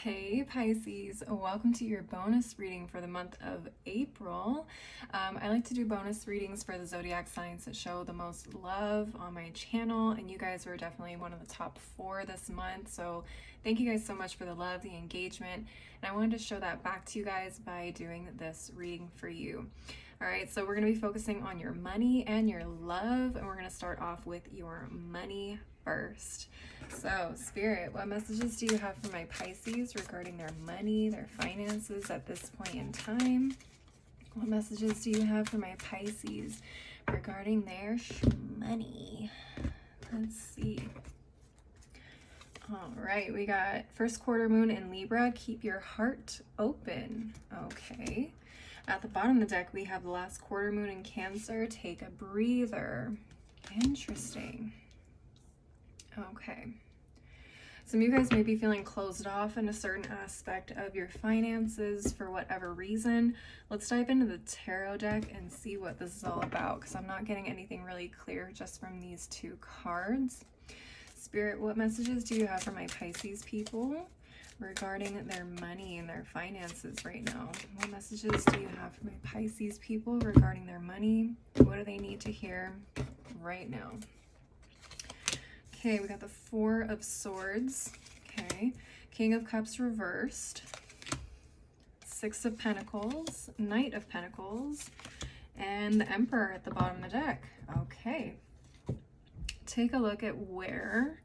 Hey Pisces, welcome to your bonus reading for the month of April. I like to do bonus readings for the zodiac signs that show the most love on my channel, and you guys were definitely one of the top 4 this month, so thank you guys so much for the love, the engagement, and I wanted to show that back to you guys by doing this reading for you. All right, so we're going to be focusing on your money and your love, and we're going to start off with your money first. So, Spirit, what messages do you have for my Pisces regarding their money, their finances at this point in time? What messages do you have for my Pisces regarding their money? Let's see. All right, we got first quarter moon in Libra. Keep your heart open. Okay. At the bottom of the deck, we have the last quarter moon in Cancer. Take a breather. Interesting. Okay. Some of you guys may be feeling closed off in a certain aspect of your finances for whatever reason. Let's dive into the tarot deck and see what this is all about, because I'm not getting anything really clear just from these 2 cards. Spirit, what messages do you have for my Pisces people regarding their money and their finances right now? What messages do you have for my Pisces people regarding their money? What do they need to hear right now? Okay, we got the 4 of Swords. Okay, King of Cups reversed. 6 of Pentacles, Knight of Pentacles, and the Emperor at the bottom of the deck. Okay, take a look at where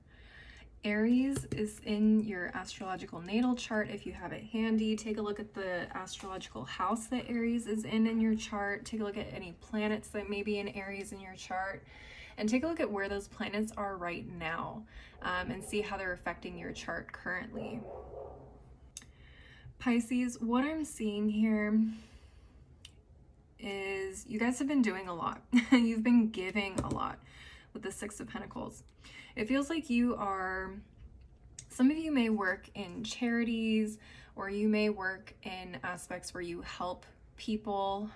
Aries is in your astrological natal chart. If you have it handy, take a look at the astrological house that Aries is in your chart. Take a look at any planets that may be in Aries in your chart. And take a look at where those planets are right now, and see how they're affecting your chart currently. Pisces, what I'm seeing here is you guys have been doing a lot. You've been giving a lot with the 6 of Pentacles. It feels like some of you may work in charities, or you may work in aspects where you help people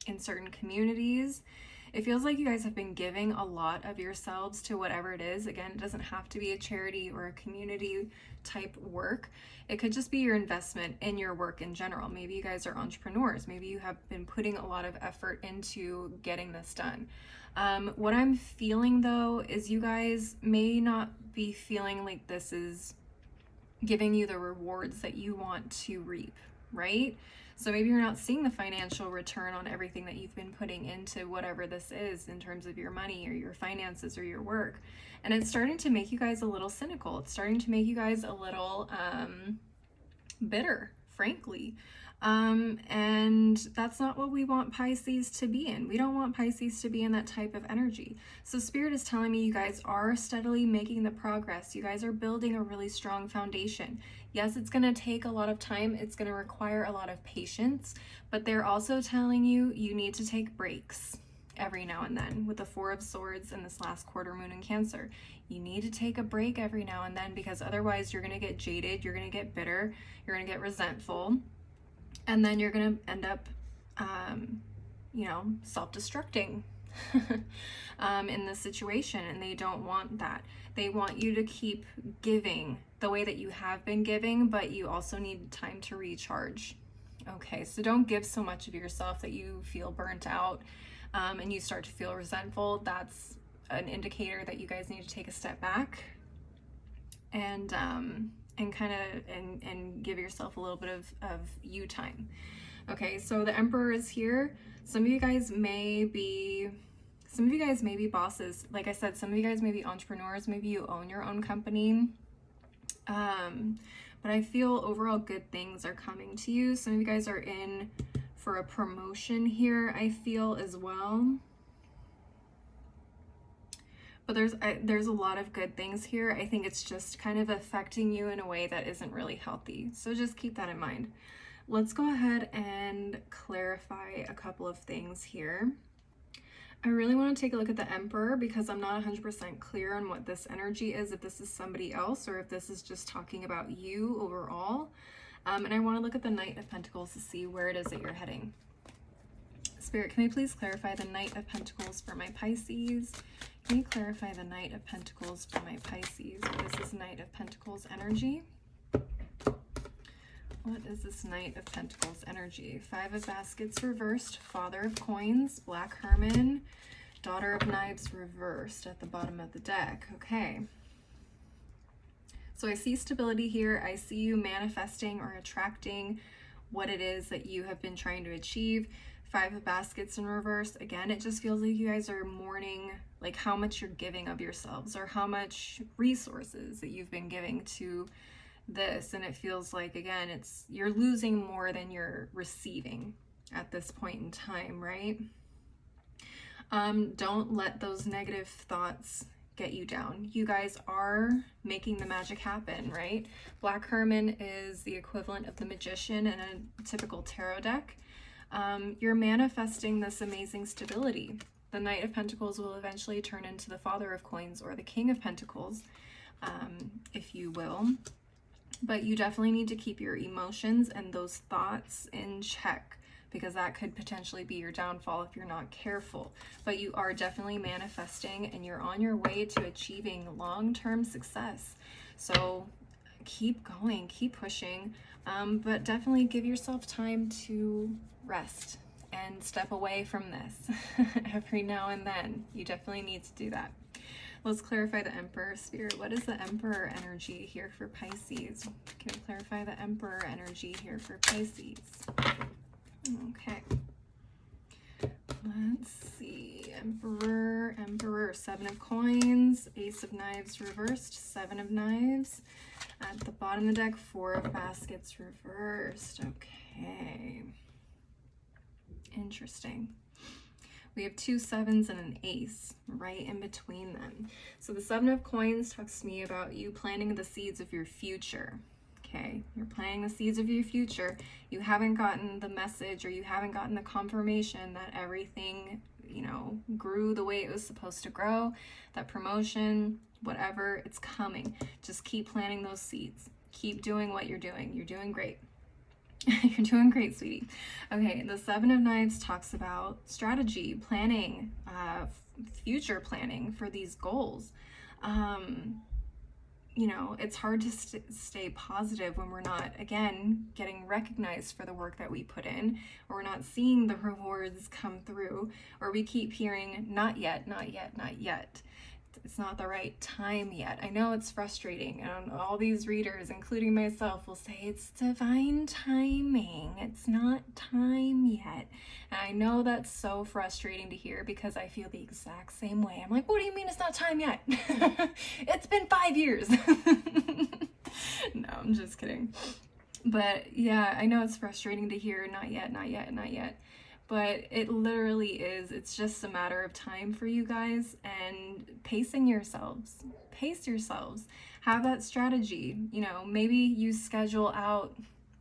in certain communities. It feels like you guys have been giving a lot of yourselves to whatever it is. Again, it doesn't have to be a charity or a community type work. It could just be your investment in your work in general. Maybe you guys are entrepreneurs. Maybe you have been putting a lot of effort into getting this done. What I'm feeling though is you guys may not be feeling like this is giving you the rewards that you want to reap, right? So maybe you're not seeing the financial return on everything that you've been putting into whatever this is in terms of your money or your finances or your work. And it's starting to make you guys a little cynical. It's starting to make you guys a little bitter, frankly. And that's not what we want Pisces to be in. We don't want Pisces to be in that type of energy. So Spirit is telling me you guys are steadily making the progress. You guys are building a really strong foundation. Yes, it's going to take a lot of time. It's going to require a lot of patience, but they're also telling you you need to take breaks every now and then with the 4 of Swords and this last quarter moon in Cancer. You need to take a break every now and then, because otherwise you're going to get jaded, you're going to get bitter, you're going to get resentful, and then you're going to end up, self-destructing in this situation, and they don't want that. They want you to keep giving the way that you have been giving, but you also need time to recharge. Okay, so don't give so much of yourself that you feel burnt out and you start to feel resentful. That's an indicator that you guys need to take a step back and give yourself a little bit of you time. Okay, so the Emperor is here. Some of you guys may be bosses. Like I said, some of you guys may be entrepreneurs. Maybe you own your own company. But I feel overall good things are coming to you. Some of you guys are in for a promotion here, I feel, as well. But there's a lot of good things here. I think it's just kind of affecting you in a way that isn't really healthy. So just keep that in mind. Let's go ahead and clarify a couple of things here. I really want to take a look at the Emperor, because I'm not 100% clear on what this energy is, if this is somebody else or if this is just talking about you overall. And I want to look at the Knight of Pentacles to see where it is that you're heading. Spirit, can we please clarify the Knight of Pentacles for my Pisces? Can you clarify the Knight of Pentacles for my Pisces? What is this Knight of Pentacles energy? is this Knight of Pentacles energy? Five of Baskets reversed, Father of Coins, Black Hermit, Daughter of Knives reversed at the bottom of the deck. Okay. So I see stability here. I see you manifesting or attracting what it is that you have been trying to achieve. Five of Baskets in reverse. Again, it just feels like you guys are mourning like how much you're giving of yourselves or how much resources that you've been giving to this. And it feels like, again, you're losing more than you're receiving at this point in time, right? Don't let those negative thoughts get you down. You guys are making the magic happen, right? Black Hermit is the equivalent of the Magician in a typical tarot deck. You're manifesting this amazing stability. The Knight of Pentacles will eventually turn into the Father of Coins or the King of Pentacles, if you will. But you definitely need to keep your emotions and those thoughts in check, because that could potentially be your downfall if you're not careful. But you are definitely manifesting and you're on your way to achieving long-term success. So keep going, keep pushing, but definitely give yourself time to rest and step away from this every now and then. You definitely need to do that. Let's clarify the Emperor. Spirit, what is the Emperor energy here for Pisces? Can we clarify the Emperor energy here for Pisces? Okay, let's see. Emperor, Seven of Coins, Ace of Knives reversed, Seven of Knives. At the bottom of the deck, Four of Baskets reversed. Okay, interesting. We have two sevens and an ace right in between them. So the Seven of Coins talks to me about you planting the seeds of your future. Okay, you're planting the seeds of your future. You haven't gotten the message or you haven't gotten the confirmation that everything, you know, grew the way it was supposed to grow. That promotion, whatever, it's coming. Just keep planting those seeds. Keep doing what you're doing. You're doing great. You're doing great, sweetie. Okay, the Seven of Knives talks about strategy, planning, future planning for these goals. You know, it's hard to stay positive when we're not, again, getting recognized for the work that we put in, or we're not seeing the rewards come through, or we keep hearing, not yet, not yet, not yet. It's not the right time yet. I know it's frustrating, and all these readers, including myself, will say it's divine timing. It's not time yet. And I know that's so frustrating to hear because I feel the exact same way. I'm like, what do you mean it's not time yet? It's been 5 years. No, I'm just kidding. But yeah, I know it's frustrating to hear not yet, not yet, not yet. But it literally is. It's just a matter of time for you guys and pacing yourselves. Pace yourselves. Have that strategy. You know, maybe you schedule out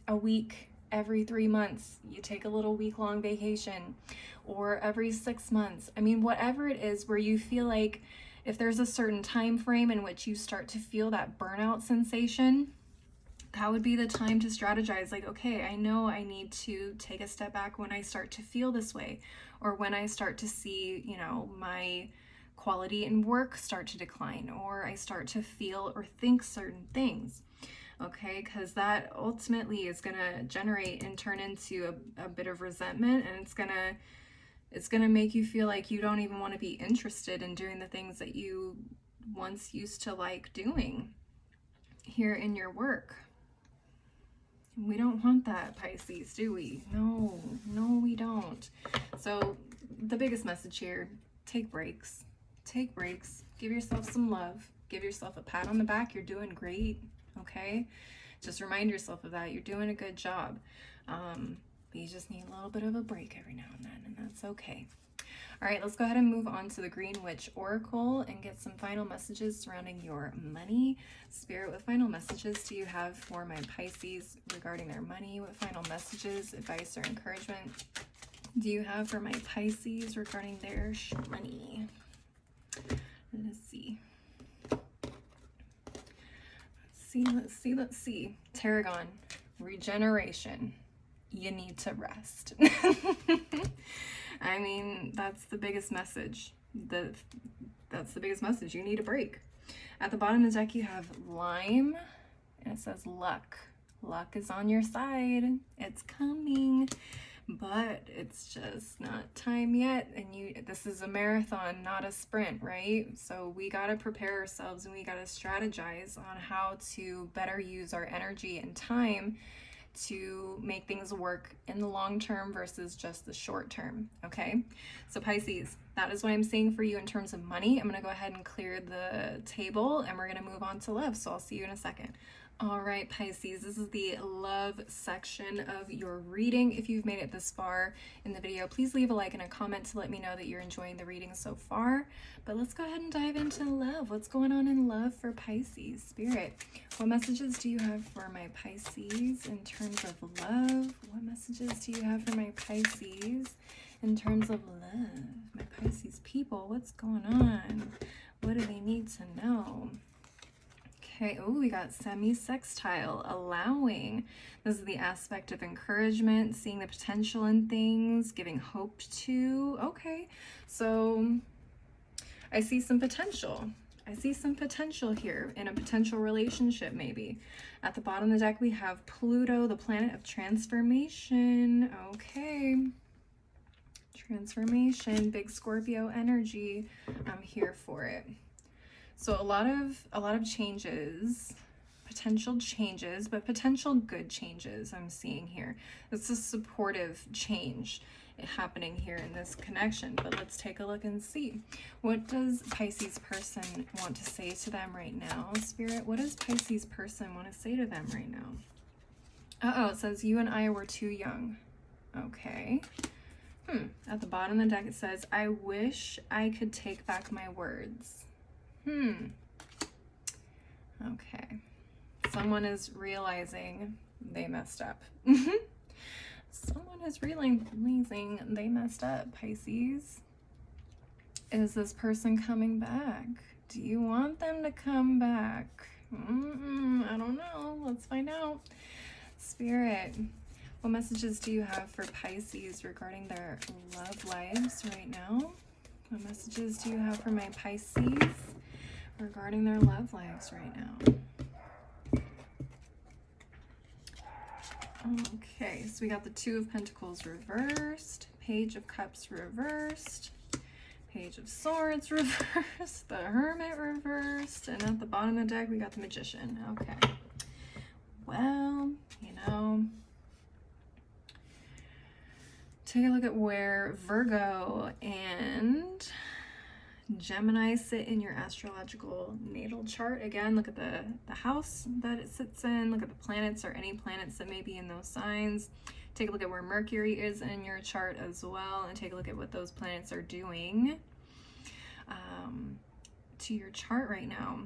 a week every 3 months. You take a little week-long vacation, or every 6 months. I mean, whatever it is where you feel like if there's a certain time frame in which you start to feel that burnout sensation, that would be the time to strategize. Like, okay, I know I need to take a step back when I start to feel this way, or when I start to see, you know, my quality in work start to decline, or I start to feel or think certain things. Okay, because that ultimately is going to generate and turn into a bit of resentment, and it's going to make you feel like you don't even want to be interested in doing the things that you once used to like doing here in your work. We don't want that, Pisces, do we? No, we don't. So the biggest message here, take breaks. Take breaks. Give yourself some love. Give yourself a pat on the back. You're doing great, okay? Just remind yourself of that. You're doing a good job. But you just need a little bit of a break every now and then, and that's okay. All right, let's go ahead and move on to the Green Witch Oracle and get some final messages surrounding your money. Spirit, what final messages do you have for my Pisces regarding their money? What final messages, advice, or encouragement do you have for my Pisces regarding their money? Let's see. Let's see. Tarragon, regeneration. You need to rest. I mean, that's the biggest message. That's the biggest message. You need a break. At the bottom of the deck, you have Lime, and it says luck. Luck is on your side. It's coming, but it's just not time yet. And this is a marathon, not a sprint, right? So we got to prepare ourselves and we got to strategize on how to better use our energy and time to make things work in the long term versus just the short term. Okay, so Pisces, that is what I'm seeing for you in terms of money. I'm going to go ahead and clear the table and we're going to move on to love. So I'll see you in a second. All right, Pisces, this is the love section of your reading. If you've made it this far in the video, please leave a like and a comment to let me know that you're enjoying the reading so far. But let's go ahead and dive into love. What's going on in love for Pisces? Spirit, what messages do you have for my Pisces in terms of love? What messages do you have for my Pisces in terms of love? My Pisces people, what's going on? What do they need to know? Okay, oh, we got semi-sextile, allowing. This is the aspect of encouragement, seeing the potential in things, giving hope to. Okay, so I see some potential. I see some potential here in a potential relationship, maybe. At the bottom of the deck, we have Pluto, the planet of transformation. Okay. Transformation, big Scorpio energy. I'm here for it. So a lot of changes, potential changes, but potential good changes I'm seeing here. It's a supportive change happening here in this connection, but let's take a look and see. What does Pisces person want to say to them right now? Spirit, what does Pisces person want to say to them right now? Uh-oh, it says you and I were too young. Okay. At the bottom of the deck it says, I wish I could take back my words. Okay. Someone is realizing they messed up. Someone is realizing they messed up, Pisces. Is this person coming back? Do you want them to come back? I don't know. Let's find out. Spirit, what messages do you have for Pisces regarding their love lives right now? What messages do you have for my Pisces regarding their love lives right now? Okay, so we got the Two of Pentacles reversed, Page of Cups reversed, Page of Swords reversed, the Hermit reversed, and at the bottom of the deck we got the Magician. Okay, well, you know, take a look at where Virgo and Gemini sit in your astrological natal chart. Again, look at the house that it sits in, look at the planets or any planets that may be in those signs. Take a look at where Mercury is in your chart as well, and take a look at what those planets are doing to your chart right now.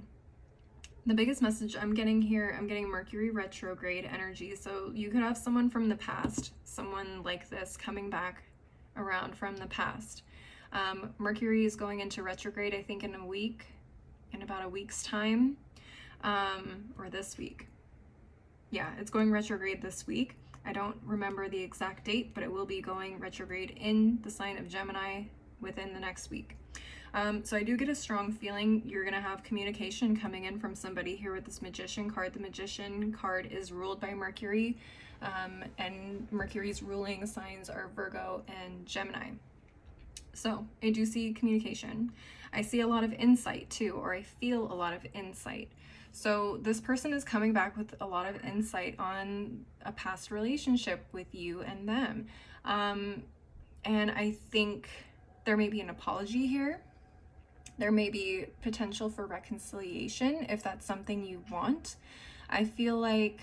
The biggest message I'm getting here, I'm getting Mercury retrograde energy. So you could have someone from the past, someone like this coming back around from the past. Mercury is going into retrograde, I think in about a week's time, or this week. Yeah, it's going retrograde this week. I don't remember the exact date, but it will be going retrograde in the sign of Gemini within the next week. So I do get a strong feeling you're going to have communication coming in from somebody here with this Magician card. The Magician card is ruled by Mercury, and Mercury's ruling signs are Virgo and Gemini. So I do see communication. I see a lot of insight too, or I feel a lot of insight. So this person is coming back with a lot of insight on a past relationship with you and them. And I think there may be an apology here. There may be potential for reconciliation if that's something you want. I feel like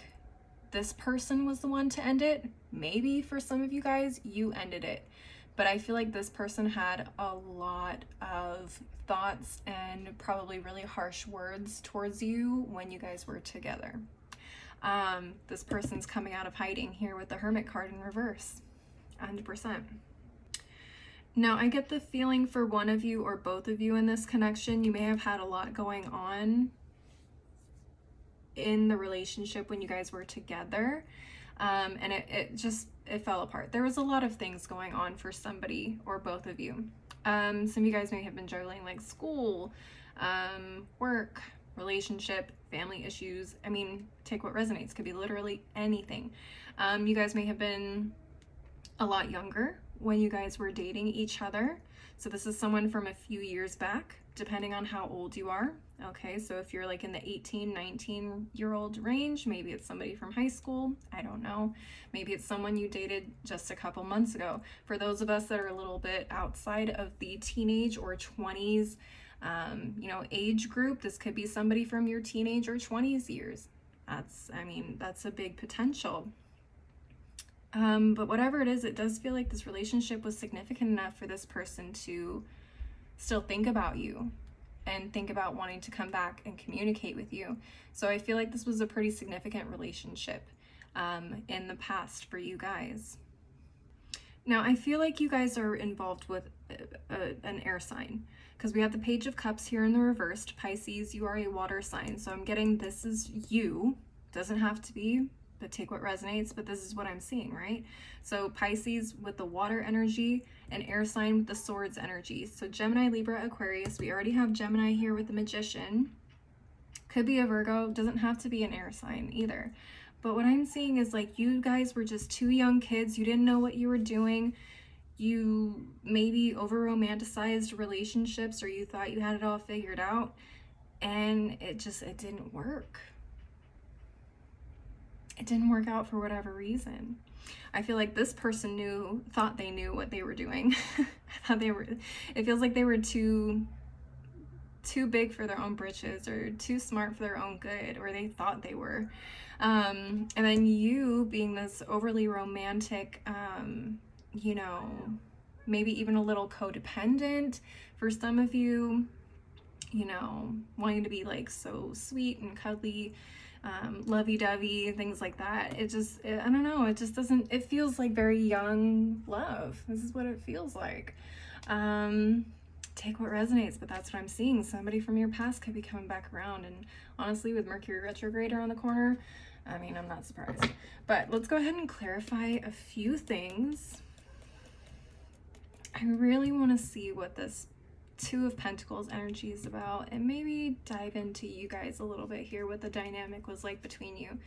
this person was the one to end it. Maybe for some of you guys, you ended it. But I feel like this person had a lot of thoughts and probably really harsh words towards you when you guys were together. This person's coming out of hiding here with the Hermit card in reverse, 100%. Now, I get the feeling for one of you or both of you in this connection, you may have had a lot going on in the relationship when you guys were together. And it fell apart. There was a lot of things going on for somebody or both of you. Some of you guys may have been juggling like school, work, relationship, family issues. I mean, take what resonates, could be literally anything. You guys may have been a lot younger when you guys were dating each other. So this is someone from a few years back, depending on how old you are. Okay, so if you're like in the 18, 19-year-old range, maybe it's somebody from high school. I don't know. Maybe it's someone you dated just a couple months ago. For those of us that are a little bit outside of the teenage or 20s, age group, this could be somebody from your teenage or 20s years. That's a big potential. But whatever it is, it does feel like this relationship was significant enough for this person to still think about you and think about wanting to come back and communicate with you. So I feel like this was a pretty significant relationship in the past for you guys. Now, I feel like you guys are involved with an air sign, because we have the Page of Cups here in the reversed. Pisces, you are a water sign. So I'm getting this is you. Doesn't have to be, but take what resonates, but this is what I'm seeing, right? So Pisces with the water energy, and air sign with the swords energy. So Gemini, Libra, Aquarius. We already have Gemini here with the Magician. Could be a Virgo, doesn't have to be an air sign either. But what I'm seeing is like you guys were just two young kids. You didn't know what you were doing. You maybe over romanticized relationships, or you thought you had it all figured out, and it didn't work. It didn't work out for whatever reason. I feel like this person thought they knew what they were doing. It feels like they were too big for their own britches, or too smart for their own good, or they thought they were. And then you being this overly romantic, maybe even a little codependent for some of you, wanting to be like so sweet and cuddly, lovey-dovey, things like that. I don't know, it just doesn't, it feels like very young love. This is what it feels like. Take what resonates, but that's what I'm seeing. Somebody from your past could be coming back around, and honestly, with Mercury retrograde around the corner, I'm not surprised. But let's go ahead and clarify a few things. I really want to see what this Two of Pentacles energy is about, and maybe dive into you guys a little bit here, what the dynamic was like between you.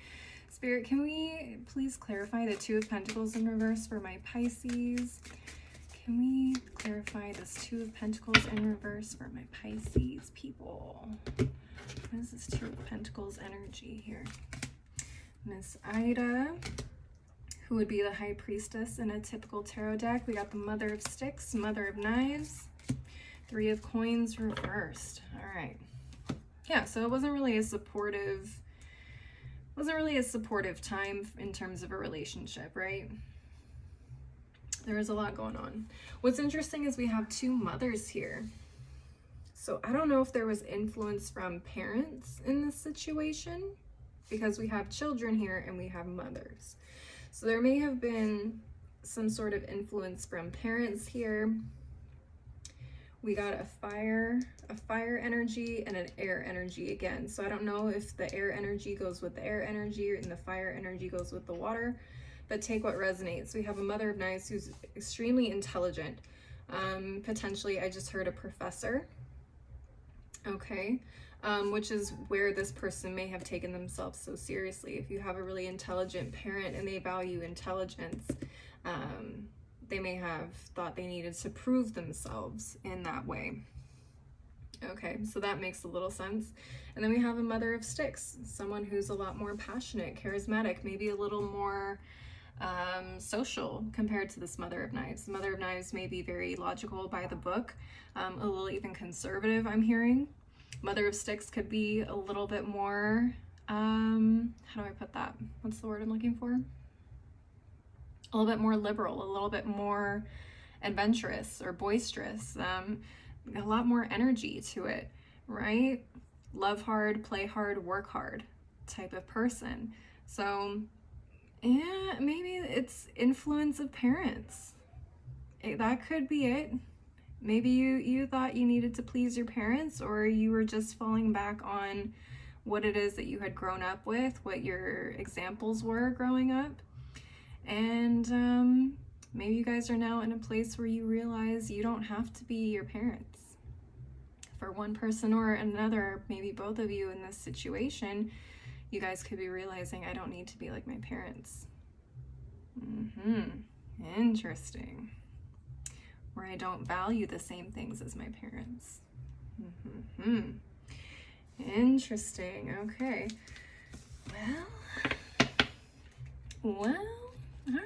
Spirit, can we please clarify the Two of Pentacles in reverse for my Pisces? Can we clarify this Two of Pentacles in reverse for my Pisces people? What is this Two of Pentacles energy here? Miss Ida, who would be the High Priestess in a typical tarot deck. We got the Mother of Sticks, Mother of Knives, Three of Coins reversed. All right. Yeah, so it wasn't really a supportive time in terms of a relationship, right? There was a lot going on. What's interesting is we have two mothers here. So I don't know if there was influence from parents in this situation, because we have children here and we have mothers. So there may have been some sort of influence from parents here. We got a fire energy and an air energy again. So I don't know if the air energy goes with the air energy and the fire energy goes with the water, but take what resonates. We have a Mother of Knives who's extremely intelligent. Potentially, I just heard a professor. Okay. Which is where this person may have taken themselves so seriously. If you have a really intelligent parent and they value intelligence, they may have thought they needed to prove themselves in that way. Okay, so that makes a little sense. And then we have a Mother of Sticks, someone who's a lot more passionate, charismatic, maybe a little more social compared to this Mother of Knives. The Mother of Knives may be very logical by the book, a little even conservative, I'm hearing. Mother of Sticks could be a little bit more, how do I put that? What's the word I'm looking for? A little bit more liberal, a little bit more adventurous or boisterous, a lot more energy to it, right? Love hard, play hard, work hard type of person. So yeah, maybe it's influence of parents. That could be it. Maybe you thought you needed to please your parents, or you were just falling back on what it is that you had grown up with, what your examples were growing up. And maybe you guys are now in a place where you realize you don't have to be your parents. For one person or another, maybe both of you in this situation, you guys could be realizing, I don't need to be like my parents. Interesting. Or I don't value the same things as my parents. Interesting. Okay. Well, all right.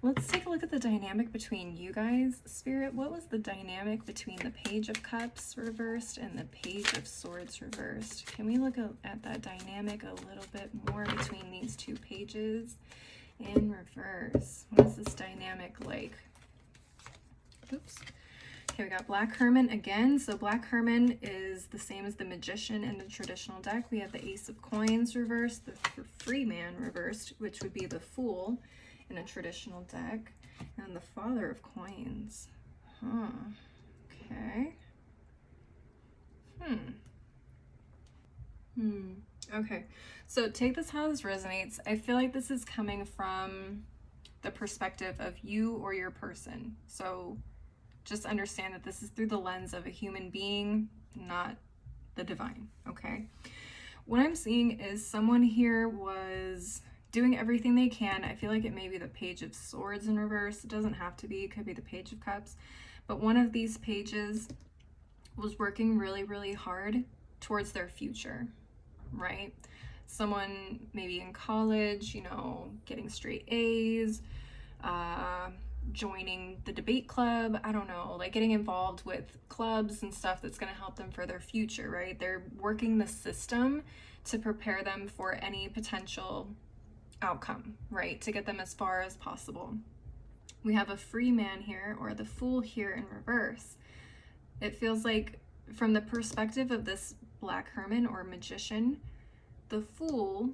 Let's take a look at the dynamic between you guys. Spirit, what was the dynamic between the Page of Cups reversed and the Page of Swords reversed? Can we look at that dynamic a little bit more between these two pages in reverse? What is this dynamic like? Oops. Okay, we got Black Hermit again. So Black Hermit is the same as the Magician in the traditional deck. We have the Ace of Coins reversed, the Free Man reversed, which would be the Fool in a traditional deck, and the Father of Coins. Okay. Okay, so take this how this resonates. I feel like this is coming from the perspective of you or your person. So just understand that this is through the lens of a human being, not the divine, okay? What I'm seeing is someone here was doing everything they can. I feel like it may be the Page of Swords in reverse. It doesn't have to be. It could be the Page of Cups. But one of these pages was working really, really hard towards their future, right? Someone maybe in college, you know, getting straight A's, joining the debate club, I don't know, like getting involved with clubs and stuff that's going to help them for their future, right? They're working the system to prepare them for any potential outcome, right? To get them as far as possible. We have a Free Man here, or the Fool here in reverse. It feels like from the perspective of this Black Hermit or Magician, the Fool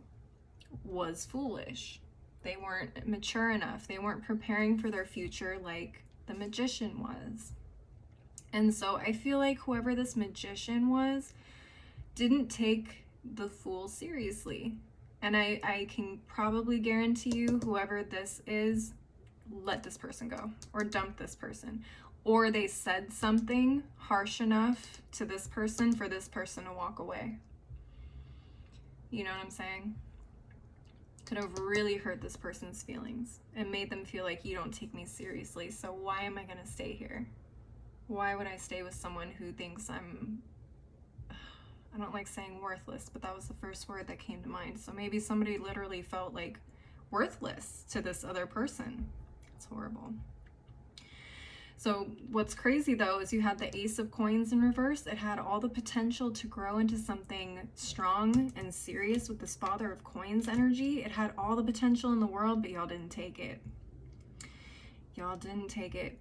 was foolish. They weren't mature enough. They weren't preparing for their future like the Magician was. And so I feel like whoever this Magician was didn't take the Fool seriously. And I can probably guarantee you whoever this is, let this person go or dump this person. Or they said something harsh enough to this person for this person to walk away. You know what I'm saying? Could have really hurt this person's feelings and made them feel like, you don't take me seriously, so why am I going to stay here? Why would I stay with someone who thinks I don't like saying worthless, but that was the first word that came to mind. So maybe somebody literally felt like worthless to this other person. It's horrible. So what's crazy though is you had the Ace of Coins in reverse. It had all the potential to grow into something strong and serious with this Father of Coins energy. It had all the potential in the world, but y'all didn't take it. Y'all didn't take it.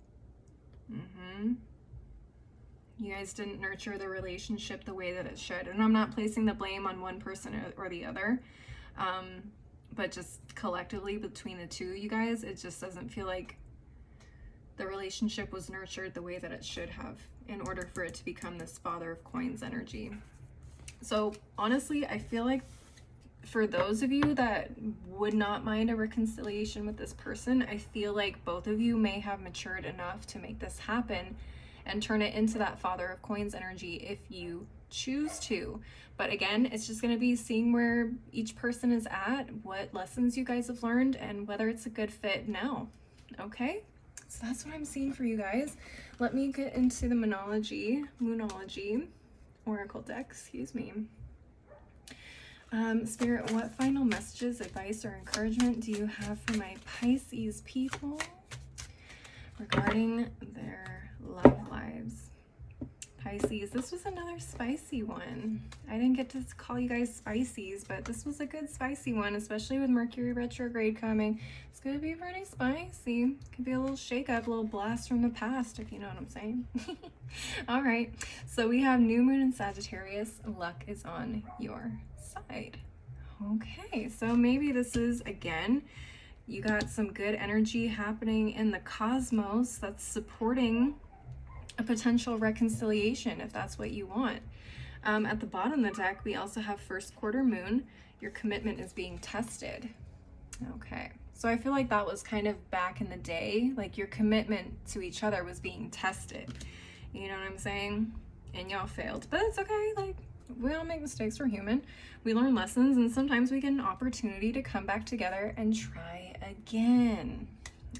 You guys didn't nurture the relationship the way that it should. And I'm not placing the blame on one person or the other, but just collectively between the two, you guys, it just doesn't feel like the relationship was nurtured the way that it should have in order for it to become this Father of Coins energy. So honestly, I feel like for those of you that would not mind a reconciliation with this person, I feel like both of you may have matured enough to make this happen and turn it into that Father of Coins energy if you choose to. But again, it's just going to be seeing where each person is at, what lessons you guys have learned, and whether it's a good fit now. Okay? So that's what I'm seeing for you guys. Let me get into the Moonology, Oracle deck, excuse me. Spirit, what final messages, advice, or encouragement do you have for my Pisces people regarding their love lives? Pisces, this was another spicy one. I didn't get to call you guys Spicies, but this was a good spicy one, especially with Mercury retrograde coming. It's going to be pretty spicy. Could be a little shake-up, a little blast from the past, if you know what I'm saying. All right, so we have New Moon in Sagittarius. Luck is on your side. Okay, so maybe this is, again, you got some good energy happening in the cosmos that's supporting a potential reconciliation if that's what you want. At the bottom of the deck, we also have first quarter moon. Your commitment is being tested. Okay, so I feel like that was kind of back in the day, like your commitment to each other was being tested. You know what I'm saying? and y'all failed, but it's okay. Like, we all make mistakes, we're human. We learn lessons, and sometimes we get an opportunity to come back together and try again.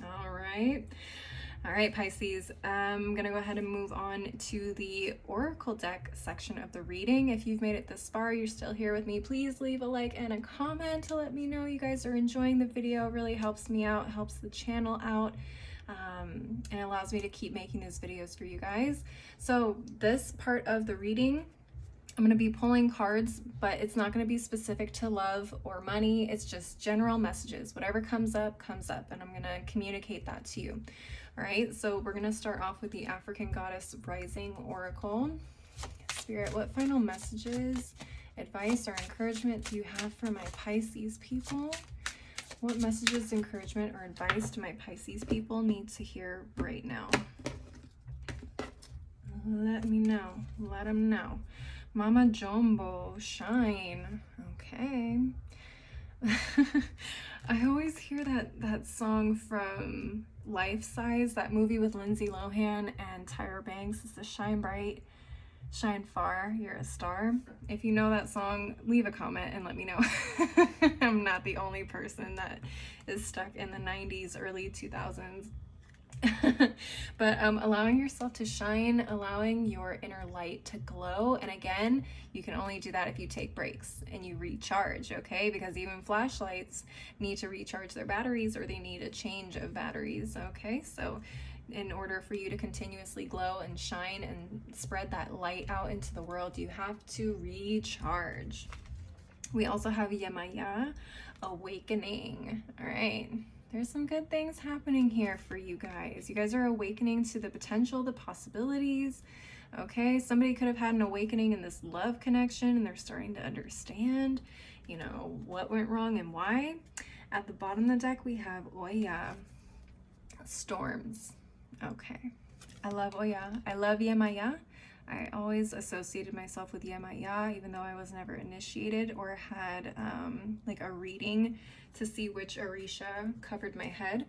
All right, Pisces, I'm gonna go ahead and move on to the Oracle deck section of the reading. If you've made it this far, you're still here with me, please leave a like and a comment to let me know you guys are enjoying the video. It really helps me out, helps the channel out, and allows me to keep making these videos for you guys. So this part of the reading, I'm going to be pulling cards, but it's not going to be specific to love or money. It's just general messages. Whatever comes up, and I'm going to communicate that to you. All right, so we're going to start off with the African Goddess Rising Oracle. Spirit, what final messages, advice, or encouragement do you have for my Pisces people? What messages, encouragement, or advice do my Pisces people need to hear right now? Let me know. Let them know. Mama Jumbo, shine. Okay. I always hear that song from Life Size, that movie with Lindsay Lohan and Tyra Banks. It's the Shine Bright, Shine Far, You're a Star. If you know that song, leave a comment and let me know. I'm not the only person that is stuck in the 90s, early 2000s. But allowing yourself to shine, allowing your inner light to glow. And again, you can only do that if you take breaks and you recharge, okay? Because even flashlights need to recharge their batteries, or they need a change of batteries, okay? So in order for you to continuously glow and shine and spread that light out into the world, you have to recharge. We also have Yemaya, Awakening. All right. There's some good things happening here for you guys. You guys are awakening to the potential, the possibilities. Okay, somebody could have had an awakening in this love connection, and they're starting to understand, you know, what went wrong and why. At the bottom of the deck, we have Oya, Storms. Okay, I love Oya. I love Yemaya. I always associated myself with Yemaya, even though I was never initiated or had like a reading to see which Orisha covered my head.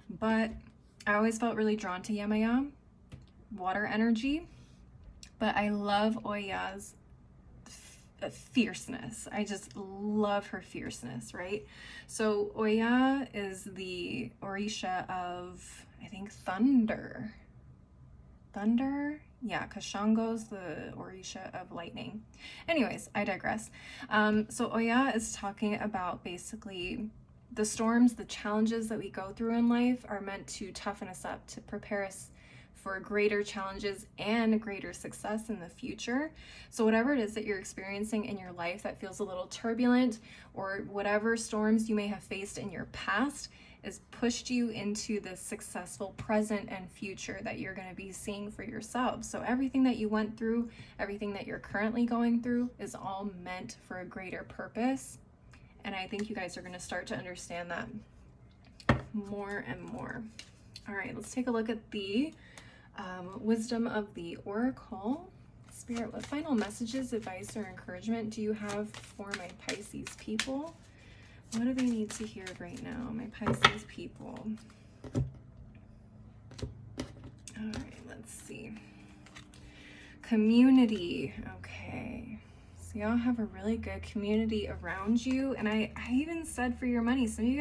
But I always felt really drawn to Yemaya, water energy. But I love Oya's fierceness. I just love her fierceness, right? So Oya is the Orisha of, I think, thunder. Thunder? Yeah, because Shango's the Orisha of lightning. Anyways, I digress. So Oya is talking about basically the storms, the challenges that we go through in life are meant to toughen us up, to prepare us for greater challenges and greater success in the future. So whatever it is that you're experiencing in your life that feels a little turbulent, or whatever storms you may have faced in your past, is pushed you into the successful present and future that you're going to be seeing for yourselves. So everything that you went through, everything that you're currently going through, is all meant for a greater purpose. And I think you guys are going to start to understand that more and more. All right, let's take a look at the wisdom of the Oracle. Spirit, what final messages, advice, or encouragement do you have for my Pisces people? What do they need to hear right now, my Pisces people? All right, let's see. Community. Okay. So y'all have a really good community around you. And I even said for your money, some of you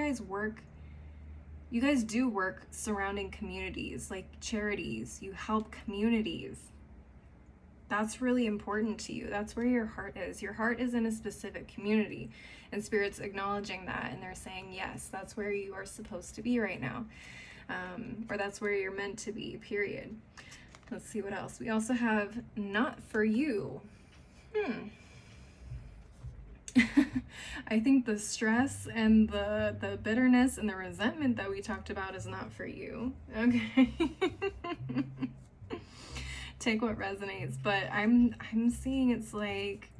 guys do work surrounding communities, like charities. You help communities. That's really important to you. That's where your heart is. Your heart is in a specific community, and Spirit's acknowledging that, and they're saying, yes, that's where you are supposed to be right now, or that's where you're meant to be, period. Let's see what else. We also have not for you. I think the stress and the bitterness and the resentment that we talked about is not for you. Okay. Take what resonates, but I'm seeing it's like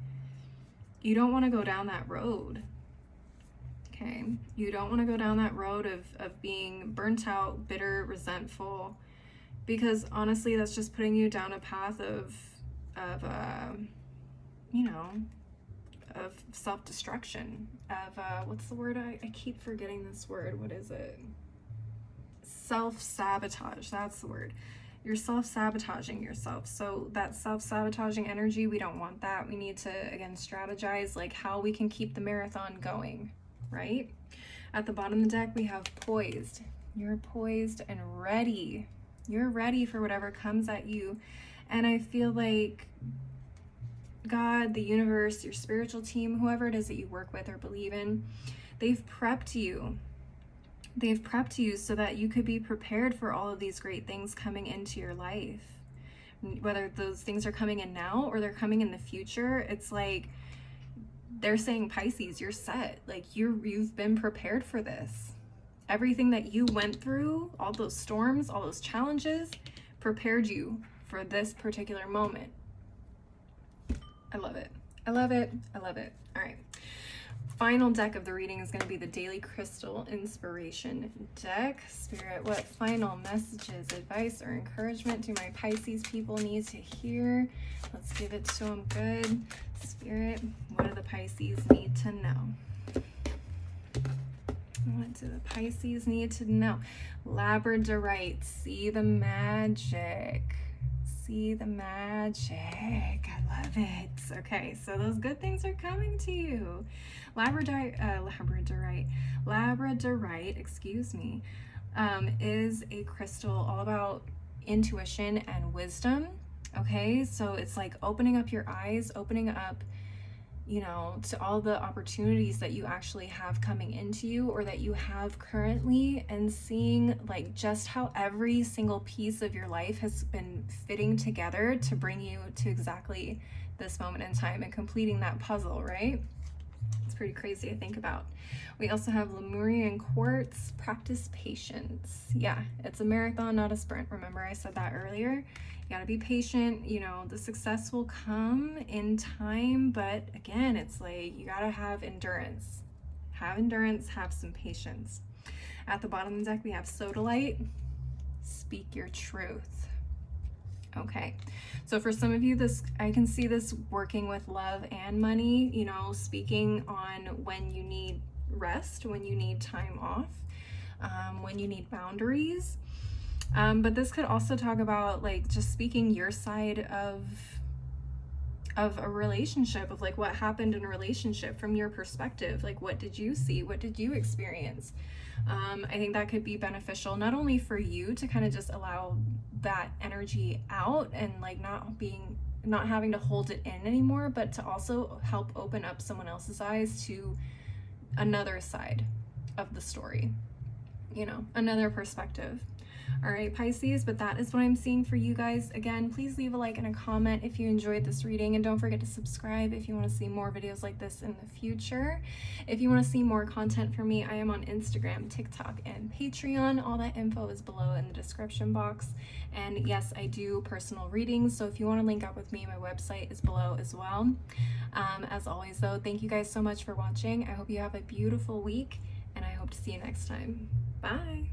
you don't want to go down that road. Okay, you don't want to go down that road of being burnt out, bitter, resentful, because honestly that's just putting you down a path of self-destruction, of what's the word, I keep forgetting this word, what is it? Self-sabotage, that's the word. you're self-sabotaging yourself. So that self-sabotaging energy, we don't want that. We need to, again, strategize like how we can keep the marathon going, right? At the bottom of the deck, we have poised. You're poised and ready. You're ready for whatever comes at you. And I feel like God, the universe, your spiritual team, whoever it is that you work with or believe in, they've prepped you. They've prepped you so that you could be prepared for all of these great things coming into your life. Whether those things are coming in now or they're coming in the future, it's like they're saying, Pisces, you're set. Like you've been prepared for this. Everything that you went through, all those storms, all those challenges, prepared you for this particular moment. I love it. I love it. I love it. All right. Final deck of the reading is going to be the Daily Crystal Inspiration deck. Spirit, what final messages, advice, or encouragement do my Pisces people need to hear? Let's give it to them good. Spirit, what do the Pisces need to know? What do the Pisces need to know? Labradorite, see the magic. See the magic. I love it. Okay, so those good things are coming to you. Labradorite, excuse me, is a crystal all about intuition and wisdom. Okay, so it's like opening up your eyes, opening up, you know, to all the opportunities that you actually have coming into you or that you have currently, and seeing like just how every single piece of your life has been fitting together to bring you to exactly this moment in time and completing that puzzle, right? It's pretty crazy to think about. We also have Lemurian Quartz, practice patience. Yeah, it's a marathon, not a sprint. Remember I said that earlier? You gotta be patient, you know, the success will come in time, but again, it's like you gotta have endurance. Have endurance, have some patience. At the bottom of the deck, we have Sodalite, speak your truth. Okay, so for some of you, this, I can see this working with love and money, you know, speaking on when you need rest, when you need time off, when you need boundaries. But this could also talk about like just speaking your side of a relationship, of like what happened in a relationship from your perspective. Like, what did you see? What did you experience? I think that could be beneficial, not only for you to kind of just allow that energy out and like not having to hold it in anymore, but to also help open up someone else's eyes to another side of the story, you know, another perspective. All right, Pisces, but that is what I'm seeing for you guys. Again, please leave a like and a comment if you enjoyed this reading, and don't forget to subscribe if you want to see more videos like this in the future. If you want to see more content from me, I am on Instagram, TikTok, and Patreon. All that info is below in the description box. And yes, I do personal readings, so if you want to link up with me, my website is below as well. As always, though, thank you guys so much for watching. I hope you have a beautiful week, and I hope to see you next time. Bye!